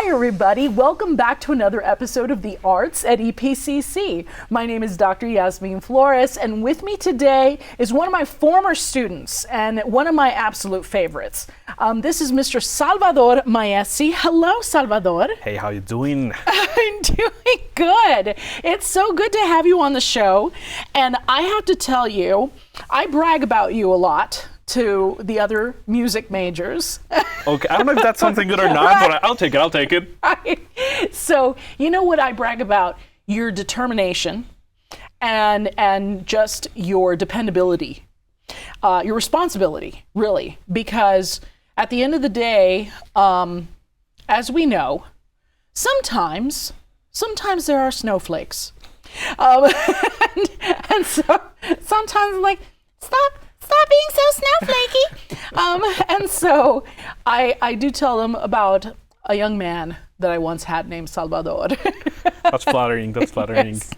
Hi, everybody. Welcome back to another episode of The Arts at EPCC. My name is Dr. Yasmin Flores, and with me today is one of my former students and one of my absolute favorites. This is Mr. Salvador Maese. Hello, Salvador. Hey, how you doing? I'm doing good. It's so good to have you on the show. And I have to tell you, I brag about you a lot to the other music majors. Okay, I don't know if that's something good or not, right. But I'll take it. Right. So, you know what I brag about? Your determination and just your dependability, your responsibility, really. Because at the end of the day, as we know, sometimes there are snowflakes. And so sometimes I'm like, stop being so snowflakey. And so I do tell them about a young man that I once had named Salvador. That's flattering. Yes.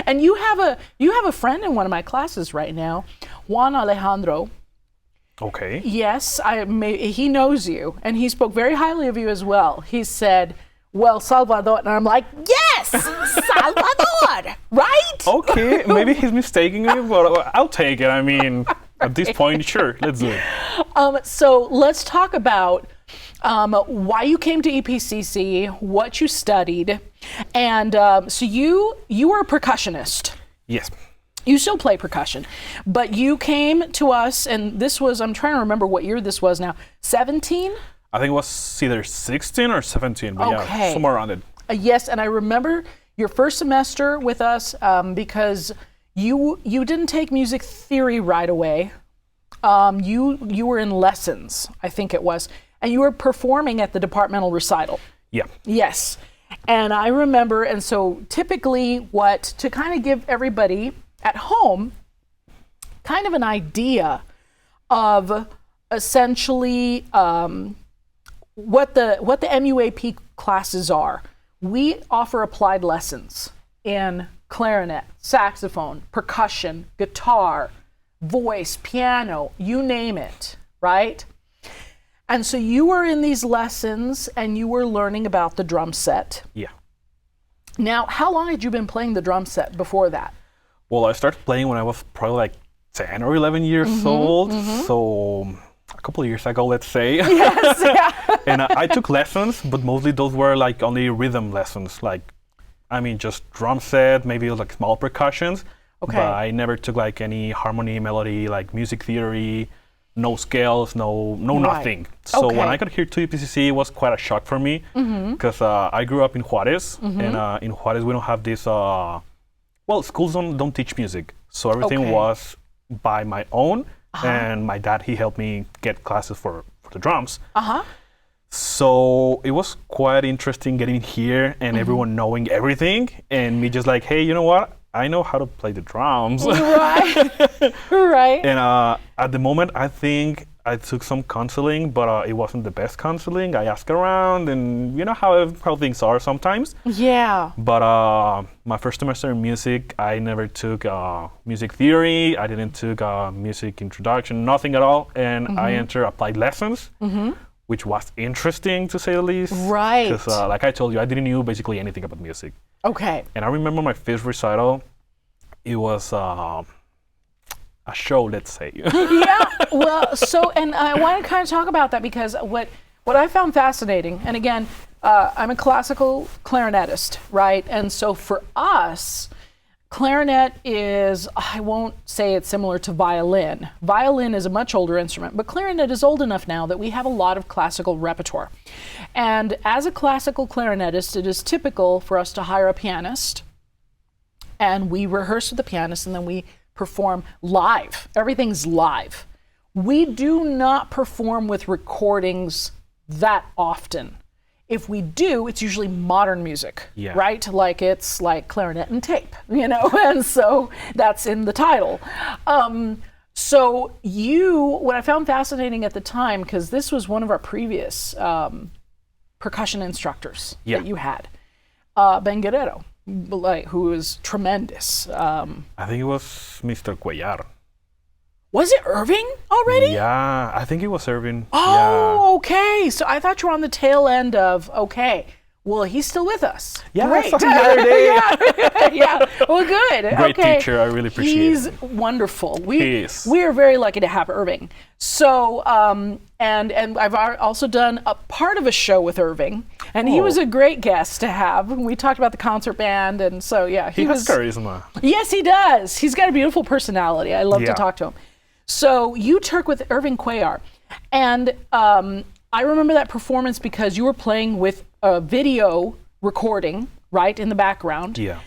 And you have a friend in one of my classes right now, Juan Alejandro. Okay. Yes, he knows you, and he spoke very highly of you as well. He said, well, Salvador, and I'm like, yes, Salvador, right? Okay, maybe he's mistaking me, but I'll take it. I mean, at this point, sure, let's do it. So let's talk about why you came to EPCC, what you studied, and so you were a percussionist. Yes. You still play percussion, but you came to us, and this was, I'm trying to remember what year this was now, 17? I think it was either 16 or 17, but okay. Yeah, somewhere around it. Yes, and I remember your first semester with us because you didn't take music theory right away. You were in lessons, I think it was, and you were performing at the departmental recital. Yeah. Yes, and I remember, and so typically to kind of give everybody at home kind of an idea of essentially what the MUAP classes are. We offer applied lessons in clarinet, saxophone, percussion, guitar, voice, piano, you name it, right? And so you were in these lessons and you were learning about the drum set. Yeah. Now, how long had you been playing the drum set before that? Well, I started playing when I was probably like 10 or 11 years old. So a couple of years ago, let's say. Yes, yeah. And I took lessons, but mostly those were like only rhythm lessons. Just drum set, maybe like small percussions. Okay. But I never took like any harmony, melody, like music theory, no scales, no right. Nothing. So when I got here to EPCC, it was quite a shock for me because I grew up in Juarez, and in Juarez we don't have this. Schools don't teach music, so everything was by my own. And my dad, he helped me get classes for the drums. So it was quite interesting getting here and everyone knowing everything and me just like, hey, you know what? I know how to play the drums. Right. Right. And at the moment, I think I took some counseling, but it wasn't the best counseling. I asked around, and you know how things are sometimes. Yeah. But my first semester in music, I never took music theory. I didn't took music introduction, nothing at all. And I entered applied lessons, which was interesting to say the least. Right. Because like I told you, I didn't know basically anything about music. Okay. And I remember my first recital, it was a show, let's say. Yeah, well, so, and I want to kind of talk about that because what I found fascinating, and again, I'm a classical clarinetist, right? And so for us, clarinet is, I won't say it's similar to violin. Violin is a much older instrument, but clarinet is old enough now that we have a lot of classical repertoire. And as a classical clarinetist, it is typical for us to hire a pianist, and we rehearse with the pianist, and then we perform live. Everything's live. We do not perform with recordings that often. If we do, it's usually modern music, right? Like it's like clarinet and tape, you know, and so that's in the title. So what I found fascinating at the time, because this was one of our previous percussion instructors that you had, Ben Guerrero, who is tremendous. I think it was Mr. Cuellar. Was it Irving already? Yeah, I think it was Irving. Oh, okay. So I thought you were on the tail end of, okay, Well, he's still with us. Yeah, Great. I saw him the other day. Yeah. Well, good. Great teacher. I really appreciate He's it. wonderful. He is. We are very lucky to have Irving. So, and I've also done a part of a show with Irving, and he was a great guest to have. We talked about the concert band, and so yeah, He has charisma. Yes, he does. He's got a beautiful personality. I love to talk to him. So you took with Irving Cuellar, and I remember that performance because you were playing with a video recording, right, in the background. Yeah.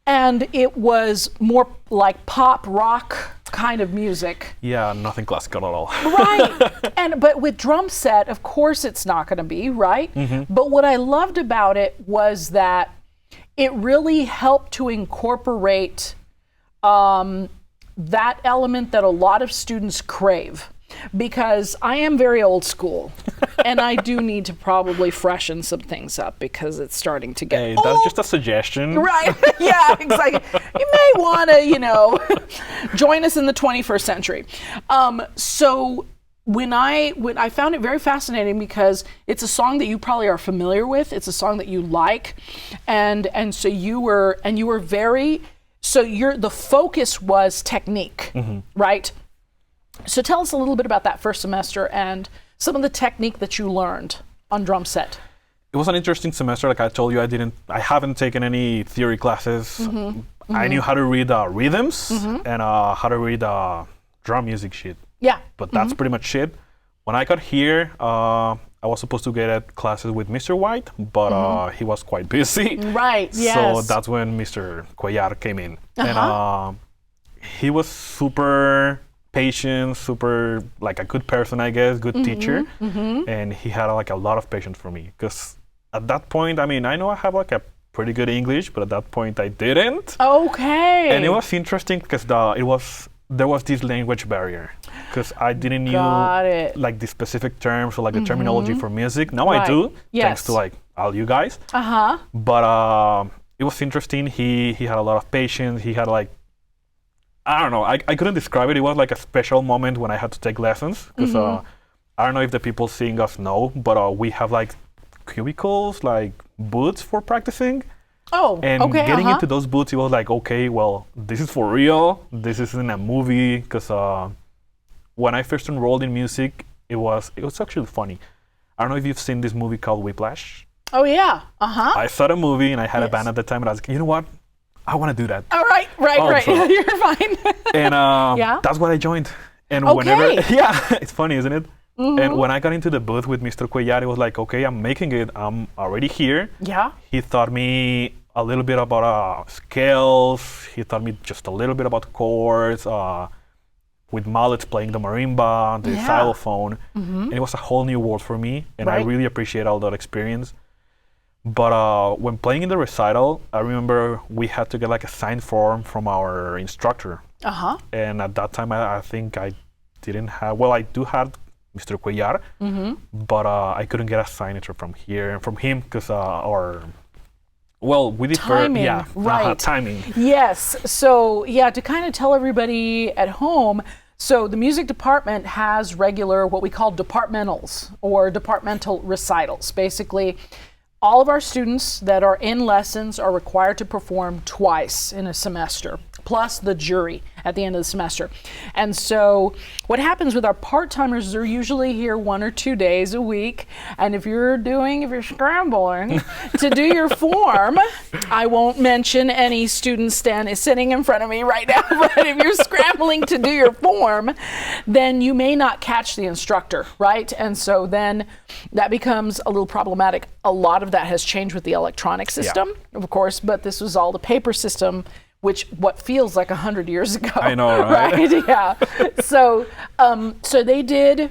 And it was more like pop rock kind of music. Yeah, nothing classical at all. Right. But with drum set, of course it's not going to be, right? Mm-hmm. But what I loved about it was that it really helped to incorporate that element that a lot of students crave. Because I am very old school, and I do need to probably freshen some things up because it's starting to get old. That's just a suggestion. Right, yeah, exactly. You may want to, join us in the 21st century. So when I found it very fascinating because it's a song that you probably are familiar with. It's a song that you like, and so you were very. So the focus was technique, right? So tell us a little bit about that first semester and some of the technique that you learned on drum set. It was an interesting semester. Like I told you, I haven't taken any theory classes. I knew how to read rhythms and how to read drum music sheet. Yeah. But that's pretty much it. When I got here, I was supposed to get classes with Mr. White, but he was quite busy. Right, yes. So that's when Mr. Cuellar came in. And he was super patient, super like a good person, I guess, good teacher. And he had like a lot of patience for me. Because at that point, I know I have like a pretty good English, but at that point I didn't. Okay. And it was interesting because there was this language barrier. Because I didn't know like the specific terms or like the terminology for music. Now I do, thanks to like all you guys. But it was interesting. He had a lot of patience. He had like, I don't know, I couldn't describe it. It was like a special moment when I had to take lessons. Because I don't know if the people seeing us know, but we have like cubicles, like booths for practicing. Oh, and okay. Getting into those booths, it was like, okay, well, this is for real. This isn't a movie. Because when I first enrolled in music, it was actually funny. I don't know if you've seen this movie called Whiplash. Oh, yeah. I saw the movie and I had a band at the time and I was like, you know what? I want to do that. All right. You're fine. And that's what I joined. And it's funny, isn't it? And when I got into the booth with Mr. Cuellar, it was like, okay, I'm making it. I'm already here. Yeah. He taught me a little bit about scales. He taught me just a little bit about chords. With mallets playing the marimba, the xylophone. And it was a whole new world for me. And I really appreciate all that experience. But when playing in the recital, I remember we had to get like a signed form from our instructor. And at that time, I think I didn't have, I do have Mr. Cuellar, but I couldn't get a signature from here and from him because we differ. Timing, right. Timing. Yes. So, to kind of tell everybody at home, so the music department has regular, what we call departmentals or departmental recitals. Basically, all of our students that are in lessons are required to perform twice in a semester, plus the jury at the end of the semester. And so what happens with our part-timers is they're usually here 1 or 2 days a week. And if you're scrambling to do your form, I won't mention any students sitting in front of me right now, but if you're scrambling to do your form, then you may not catch the instructor, right? And so then that becomes a little problematic. A lot of that has changed with the electronic system, of course, but this was all the paper system, what feels like 100 years ago. I know, right? Yeah. So they did.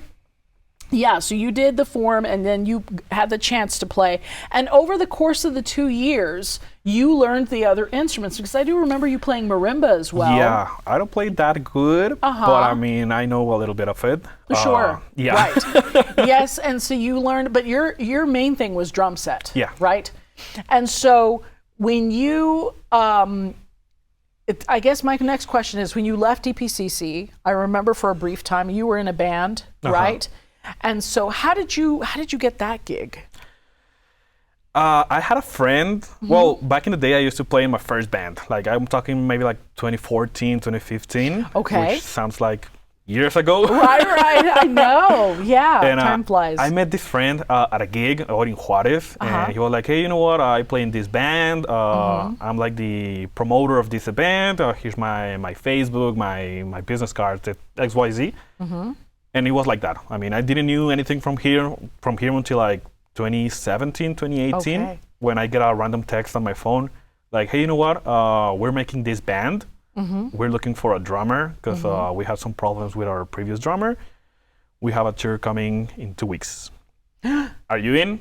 Yeah. So you did the form, and then you had the chance to play. And over the course of the 2 years, you learned the other instruments, because I do remember you playing marimba as well. Yeah, I don't play that good, but I know a little bit of it. Sure. Yeah. Right. Yes. And so you learned, but your main thing was drum set. Yeah. Right. And so when you I guess my next question is, when you left EPCC, I remember for a brief time you were in a band, right? And so how did you get that gig? I had a friend. Well, back in the day, I used to play in my first band. Like I'm talking maybe like 2014, 2015. Okay. Which sounds like years ago. Right. I know. Yeah. And, time flies. I met this friend at a gig out in Juarez, and he was like, "Hey, you know what? I play in this band. I'm like the promoter of this event. Here's my Facebook, my business card, XYZ." And it was like that. I mean, I didn't knew anything from here until like 2017, 2018, when I get a random text on my phone, like, "Hey, you know what? We're making this band. We're looking for a drummer because we had some problems with our previous drummer. We have a tour coming in 2 weeks. Are you in?"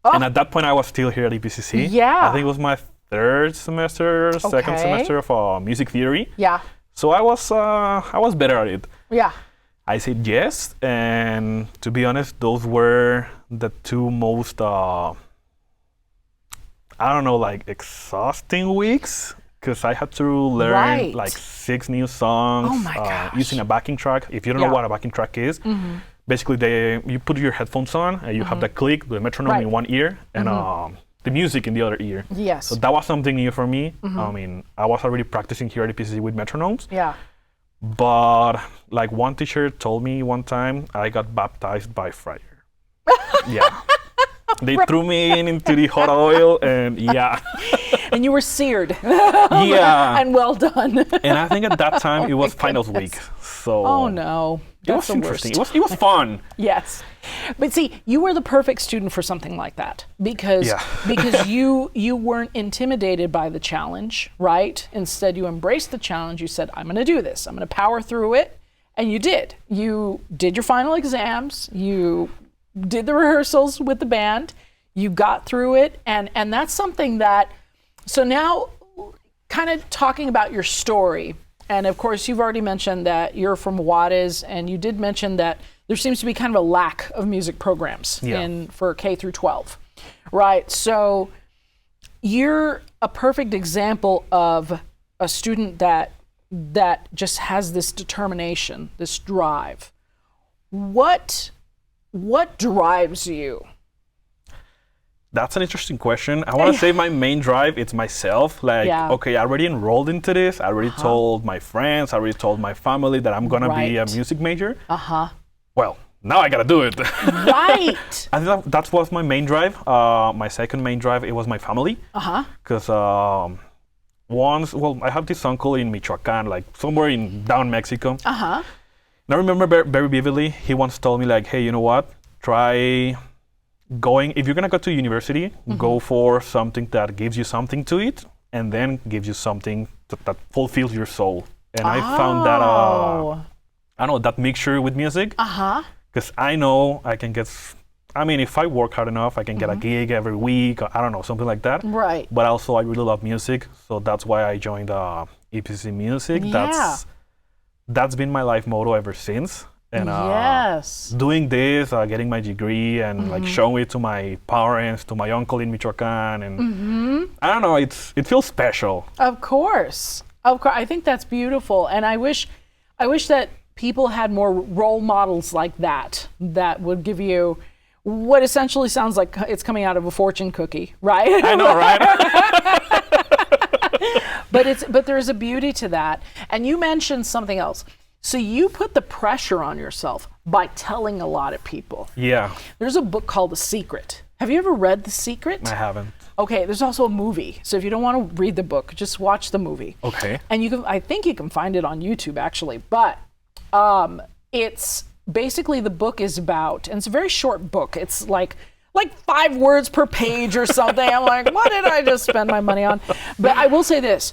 And at that point, I was still here at EPCC. Yeah. I think it was my third semester, second semester of music theory. Yeah. So I was better at it. Yeah. I said yes, and to be honest, those were the two most, I don't know, like exhausting weeks, because I had to learn like 6 new songs using a backing track. If you don't know what a backing track is, basically you put your headphones on and you have the click, the metronome in one ear, and the music in the other ear. Yes. So that was something new for me. I mean, I was already practicing here at EPCC with metronomes. Yeah. But like one teacher told me one time, I got baptized by fire. Yeah. They threw me into the hot oil, and And you were seared. Yeah. And well done. And I think at that time it was finals week. So Oh no. it was interesting. It was fun. Yes. But see, you were the perfect student for something like that because you weren't intimidated by the challenge, right? Instead, you embraced the challenge. You said, "I'm going to do this. I'm going to power through it." And you did. You did your final exams. You did the rehearsals with the band. You got through it. And that's something that, so now kind of talking about your story. And of course, you've already mentioned that you're from Juarez, and you did mention that there seems to be kind of a lack of music programs for K through 12, right? So you're a perfect example of a student that just has this determination, this drive. What drives you? That's an interesting question. I want to say my main drive, it's myself. Like, okay, I already enrolled into this. I already told my friends, I already told my family that I'm going to be a music major. Well, now I got to do it. Right. I think that was my main drive. My second main drive, it was my family. Because I have this uncle in Michoacan, like somewhere down Mexico. And I remember very vividly, he once told me like, "Hey, you know what? Try going, if you're going to go to university, go for something that gives you something to it, and then gives you something that fulfills your soul." And I found that, I don't know, that mixture with music. Because I know I can get, I mean, if I work hard enough, I can get a gig every week, or I don't know, something like that. Right. But also, I really love music, so that's why I joined EPCC Music. That's been my life motto ever since. And doing this, getting my degree, and like showing it to my parents, to my uncle in Michoacan, and I don't know, it feels special. Of course, I think that's beautiful, and I wish that people had more role models like that would give you what essentially sounds like it's coming out of a fortune cookie, right? I know, right? But there's a beauty to that, and you mentioned something else. So you put the pressure on yourself by telling a lot of people. Yeah. There's a book called The Secret. Have you ever read The Secret? I haven't. Okay, there's also a movie. So if you don't want to read the book, just watch the movie. Okay. And I think you can find it on YouTube actually. But it's basically, the book is about, and it's a very short book. It's like 5 words per page or something. I'm like, what did I just spend my money on? But I will say this.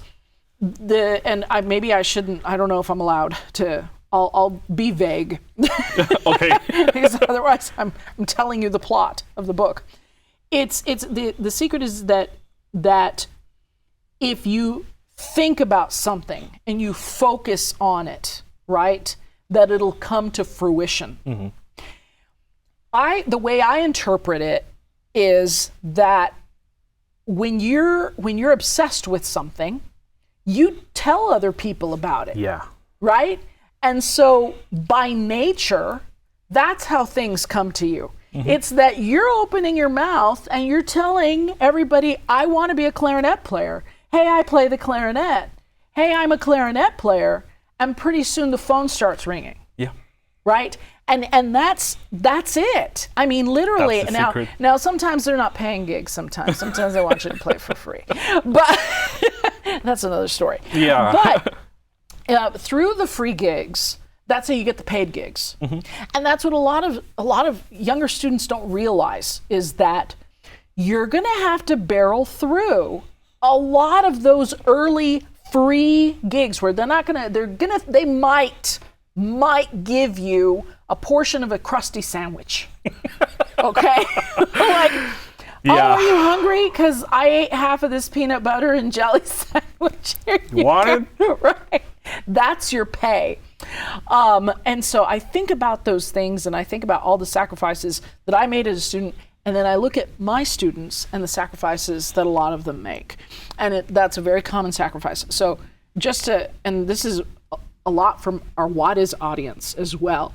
Maybe I shouldn't, I don't know if I'm allowed to, I'll be vague. Okay. Because otherwise I'm telling you the plot of the book. It's the secret is that if you think about something and you focus on it, right, that it'll come to fruition. The way I interpret it is that when you're obsessed with something, you tell other people about it. Yeah. Right? And so by nature, that's how things come to you. It's that you're opening your mouth and you're telling everybody, I want to be a clarinet player. Hey, I play the clarinet. Hey, I'm a clarinet player. And pretty soon the phone starts ringing. Yeah. Right? And that's it. I mean, literally. That's the secret. Now sometimes they're not paying gigs sometimes. Sometimes they want you to play for free. But that's another story. Yeah. But through the free gigs, that's how you get the paid gigs. And that's what a lot of younger students don't realize, is that you're going to have to barrel through a lot of those early free gigs where they might give you a portion of a crusty sandwich. Okay? Like, oh, are you hungry? Because I ate half of this peanut butter and jelly sandwich. You want it? Right. That's your pay. And so I think about those things, and I think about all the sacrifices that I made as a student, and then I look at my students and the sacrifices that a lot of them make. And that's a very common sacrifice. So and this is a lot from our What Is audience as well.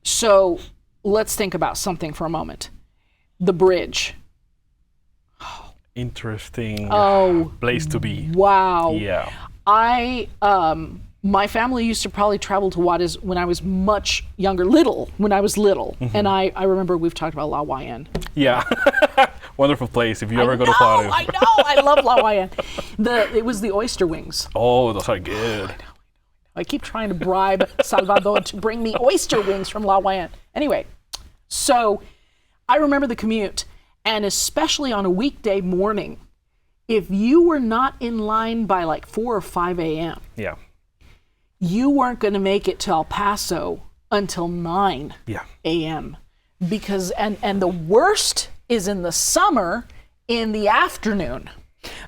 So let's think about something for a moment. The bridge. Interesting place to be. Wow. Yeah. My family used to probably travel to What Is when I was much younger, when I was little. And I remember we've talked about La Huayen. Yeah. Wonderful place if you ever go to Juarez. I know. I love La Huayen. It was the oyster wings. Oh, those are good. I keep trying to bribe Salvador to bring me oyster wings from La Huayen. Anyway, so I remember the commute, and especially on a weekday morning, if you were not in line by like 4 or 5 a.m., yeah, you weren't going to make it to El Paso until 9 a.m. Because, and the worst is in the summer in the afternoon,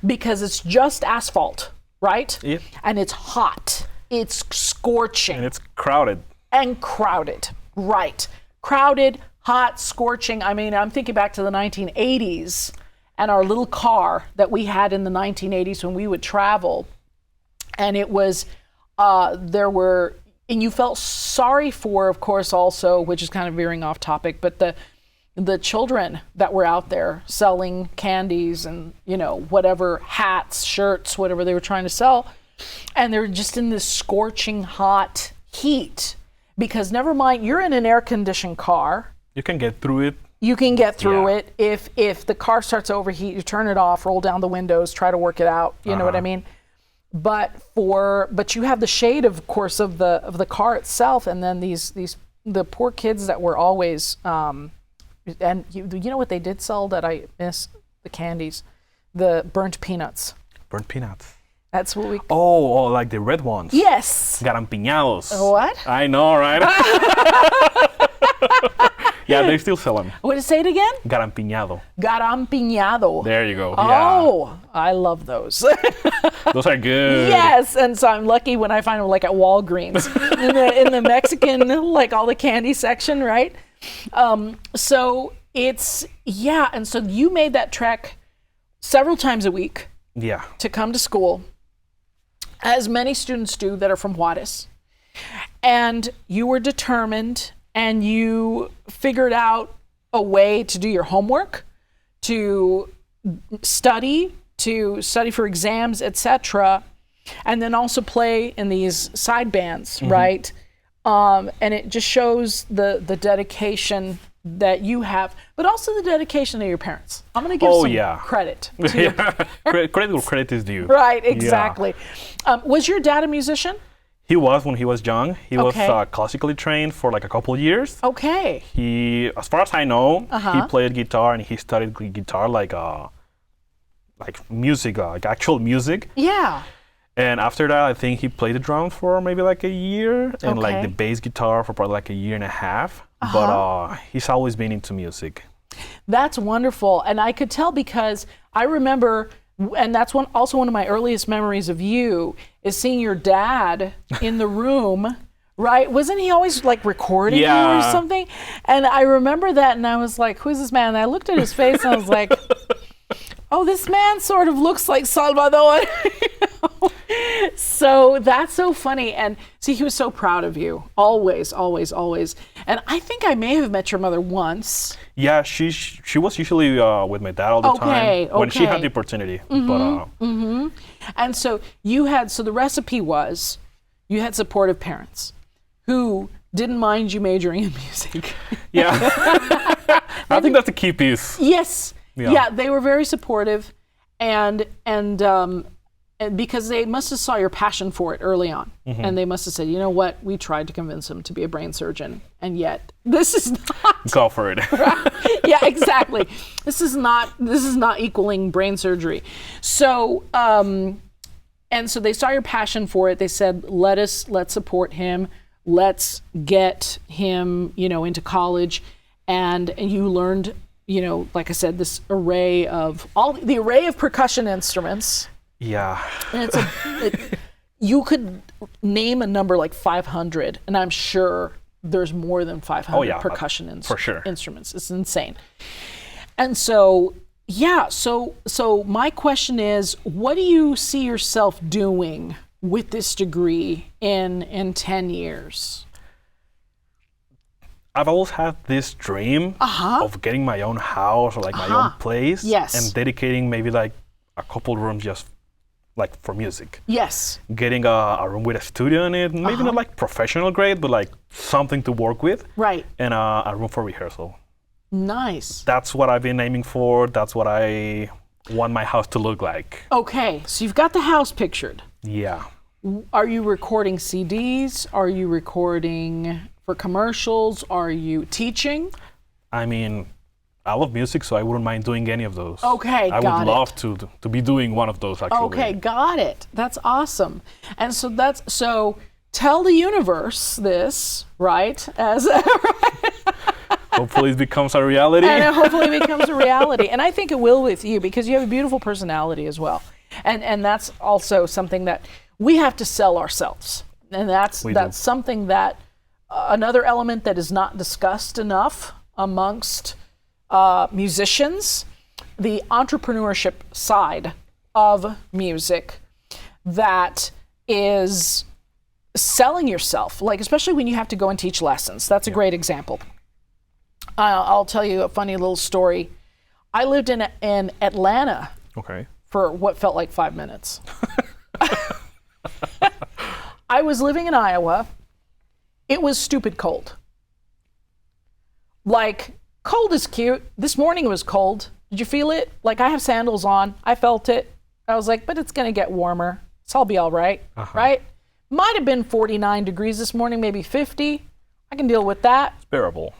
because it's just asphalt, right? Yep. And it's hot. It's scorching. And it's crowded. Right. Crowded, hot, scorching. I mean, I'm thinking back to the 1980s and our little car that we had in the 1980s when we would travel. And it was, and you felt sorry for, of course, also, which is kind of veering off topic, but the children that were out there selling candies and, whatever, hats, shirts, whatever they were trying to sell. And they're just in this scorching hot heat, because never mind, you're in an air-conditioned car. You can get through it. If the car starts to overheat, you turn it off, roll down the windows, try to work it out. You know what I mean? But you have the shade, of course, of the car itself, and then the poor kids that were always and you know what they did sell that I miss? The candies, the burnt peanuts. Burnt peanuts. That's what we. Oh, like the red ones. Yes. Garampiñados. What? I know, right? Yeah, they still sell them. What, say it again? Garampiñado. There you go. Oh, yeah. I love those. Those are good. Yes, and so I'm lucky when I find them like at Walgreens in the Mexican, like all the candy section, right? So it's, and so you made that trek several times a week. Yeah. To come to school, as many students do that are from Juarez. And you were determined, and you figured out a way to do your homework, to study for exams, etc., and then also play in these side bands, right? And it just shows the dedication that you have, but also the dedication of your parents. I'm going to give some credit to you. Credit where credit is due. Right, exactly. Yeah. Was your dad a musician? He was when he was young. He was classically trained for like a couple years. Okay. He, as far as I know, he played guitar, and he studied guitar like music, like actual music. Yeah. And after that, I think he played the drums for maybe like a year, and like the bass guitar for probably like a year and a half. But he's always been into music. That's wonderful. And I could tell, because I remember, and that's also one of my earliest memories of you, is seeing your dad in the room, right? Wasn't he always like recording you or something? And I remember that, and I was like, who's this man? And I looked at his face, and I was like, oh, this man sort of looks like Salvador. So that's so funny. And see, he was so proud of you. Always, always, always. And I think I may have met your mother once. Yeah, she was usually with my dad all the time when she had the opportunity. And so the recipe was you had supportive parents who didn't mind you majoring in music. Yeah. I think that's a key piece. Yes. Yeah, they were very supportive and because they must have saw your passion for it early on. And they must have said, you know what, we tried to convince him to be a brain surgeon, and yet this is not. Go for it. Yeah, exactly. This is not equaling brain surgery. So, and so they saw your passion for it. They said, let's support him. Let's get him, into college. And you learned, like I said, this array of percussion instruments. Yeah. And you could name a number like 500, and I'm sure there's more than 500 percussion instruments. It's insane. And so, so my question is, what do you see yourself doing with this degree in 10 years? I've always had this dream of getting my own house or like my own place. Yes. And dedicating maybe like a couple rooms just like for music. Yes. Getting a room with a studio in it, maybe not like professional grade, but like something to work with. Right. And a room for rehearsal. Nice. That's what I've been aiming for. That's what I want my house to look like. Okay, so you've got the house pictured. Yeah. Are you recording CDs? Are you recording for commercials? Are you teaching? I mean, I love music, so I wouldn't mind doing any of those. Okay, I would love to be doing one of those, actually. Okay, got it. That's awesome. And so tell the universe this, right? Hopefully it becomes a reality. And hopefully it becomes a reality. And I think it will with you, because you have a beautiful personality as well. And that's also something that we have to sell ourselves. And that's something that another element that is not discussed enough amongst musicians, the entrepreneurship side of music that is selling yourself, like especially when you have to go and teach lessons. That's a great example. I'll tell you a funny little story. I lived in Atlanta for what felt like 5 minutes. I was living in Iowa. It was stupid cold. Like, cold is cute. This morning it was cold. Did you feel it? Like, I have sandals on. I felt it. I was like, but it's going to get warmer. So I'll be all right, right? Might have been 49 degrees this morning, maybe 50. I can deal with that. It's bearable.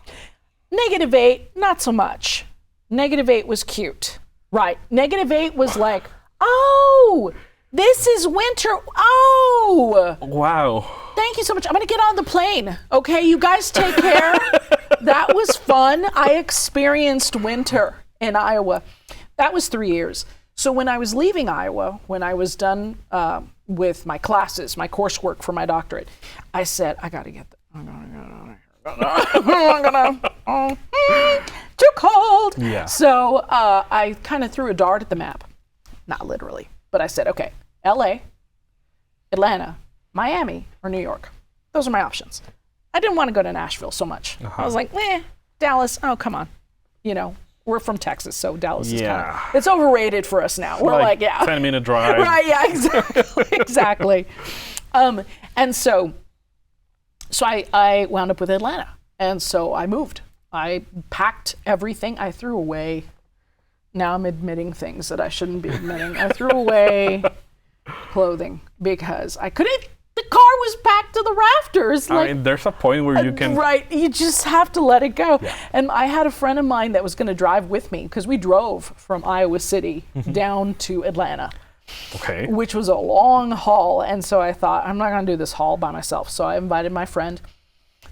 -8, not so much. -8 was cute. Right. -8 was like, oh, this is winter. Oh. Wow. Thank you so much. I'm going to get on the plane. Okay, you guys take care. That was fun. I experienced winter in Iowa. That was 3 years. So when I was leaving Iowa, when I was done with my classes, my coursework for my doctorate, I said, I'm gonna get too cold. Yeah. So I kind of threw a dart at the map. Not literally, but I said, okay, LA, Atlanta, Miami, or New York. Those are my options. I didn't want to go to Nashville so much. I was like, Dallas, oh, come on. We're from Texas, so Dallas is kind of, it's overrated for us now. We're like 10-minute drive. Right, yeah, exactly, exactly. And so I wound up with Atlanta. And so I moved. I packed everything. I threw away. Now I'm admitting things that I shouldn't be admitting. I threw away clothing because I couldn't. The car was packed to the rafters. I mean, there's a point where you can. Right, you just have to let it go. Yeah. And I had a friend of mine that was going to drive with me because we drove from Iowa City down to Atlanta. Okay. Which was a long haul. And so I thought, I'm not going to do this haul by myself. So I invited my friend.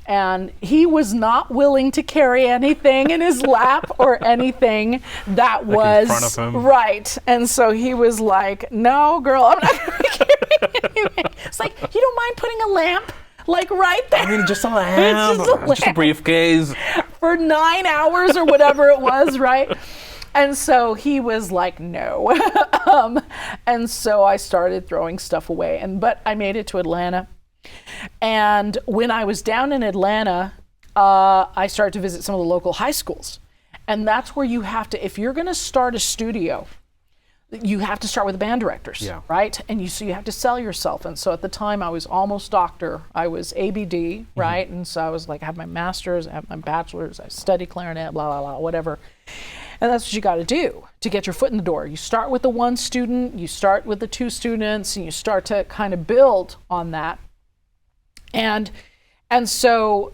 And he was not willing to carry anything in his lap or anything that was in front of him. Right. And so he was like, no, girl, I'm not going to carry anything. It's like, you don't mind putting a lamp like right there? I mean, just a lamp, just a briefcase. For 9 hours or whatever it was, right? And so he was like, no. And so I started throwing stuff away. But I made it to Atlanta. And when I was down in Atlanta, I started to visit some of the local high schools. And that's where you have to, if you're going to start a studio, you have to start with the band directors, right? And so you have to sell yourself. And so at the time I was almost doctor. I was ABD, right? And so I was like, I have my master's, I have my bachelor's, I study clarinet, blah, blah, blah, whatever. And that's what you got to do to get your foot in the door. You start with the one student, you start with the two students, and you start to kind of build on that. And so,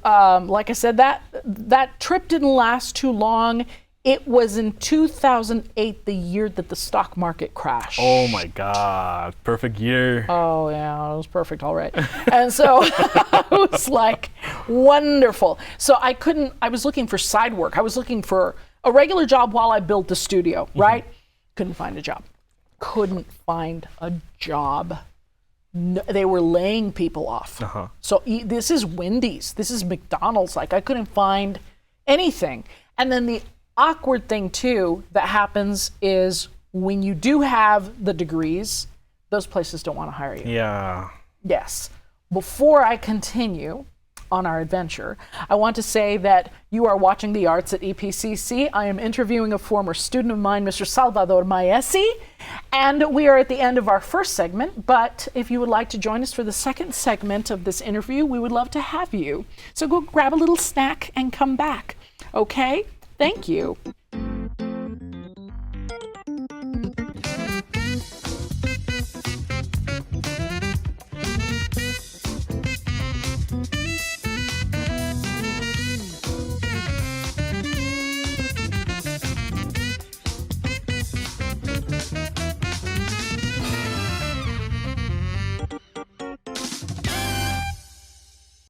like I said, that trip didn't last too long. It was in 2008, the year that the stock market crashed. Oh my God, perfect year. Oh yeah, it was perfect, all right. And so it was like wonderful. So I was looking for side work. I was looking for a regular job while I built the studio, right? Couldn't find a job. Couldn't find a job. No, they were laying people off. So this is Wendy's, this is McDonald's. Like I couldn't find anything. And then the awkward thing too that happens is when you do have the degrees, those places don't want to hire you. Yeah. Yes. Before I continue on our adventure, I want to say that you are watching The Arts at EPCC. I am interviewing a former student of mine, Mr. Salvador Maese, and we are at the end of our first segment, but if you would like to join us for the second segment of this interview, we would love to have you. So go grab a little snack and come back, okay? Thank you.